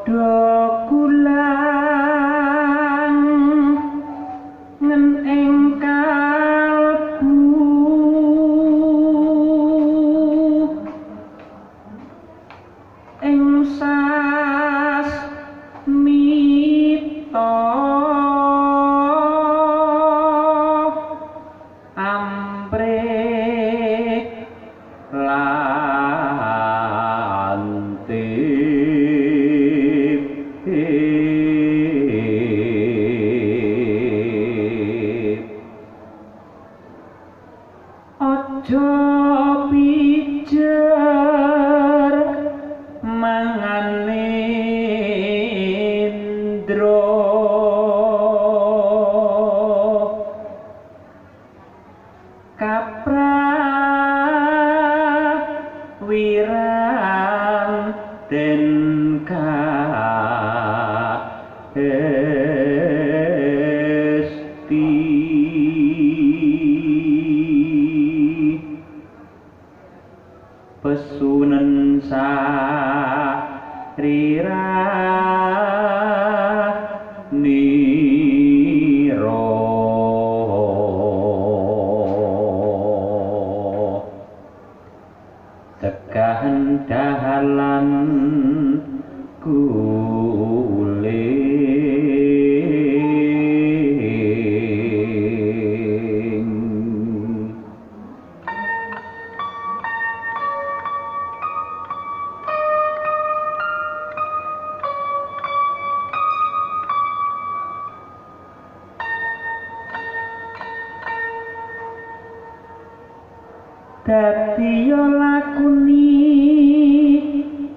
Dokulang ngen ing kalbu ing sas mita ambrih lantip aja pijer mangane indra kaprawiran den esti pesunen sarira niro tegahan dahalan guling dadi yo lakuni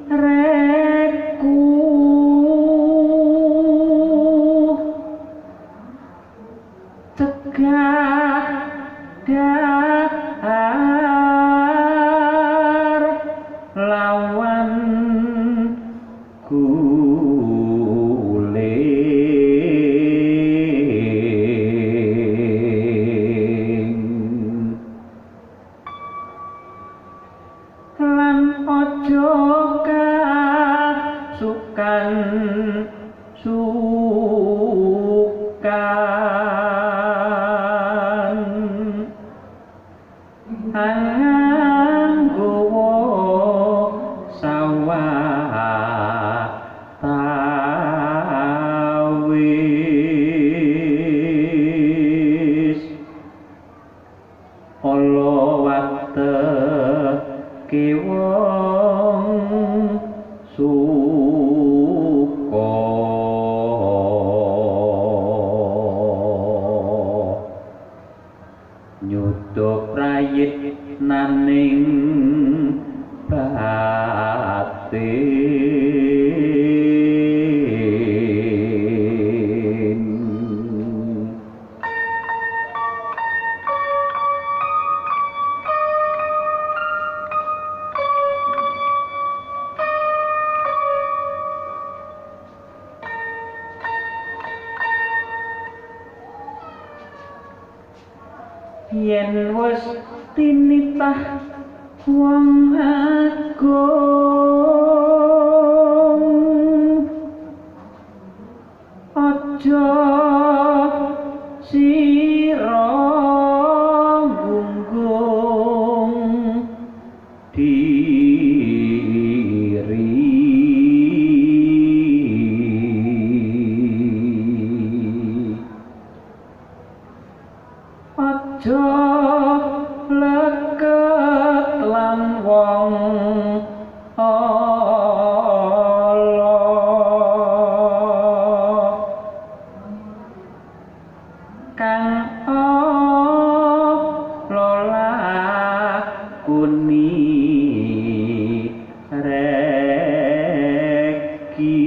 reku tegah dahar lawan guling lan aja kasukan sukan anggowo sawah tawis ala wateke wong suka nyuda prayit naning batin yen wis tinitah wong agung aja sira gunggung diri aja leket lan wong ala kang lakuni reki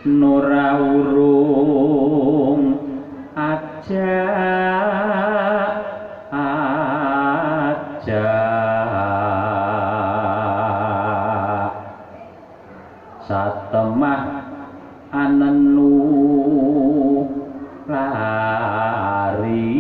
nora urung aja satemah anenu lari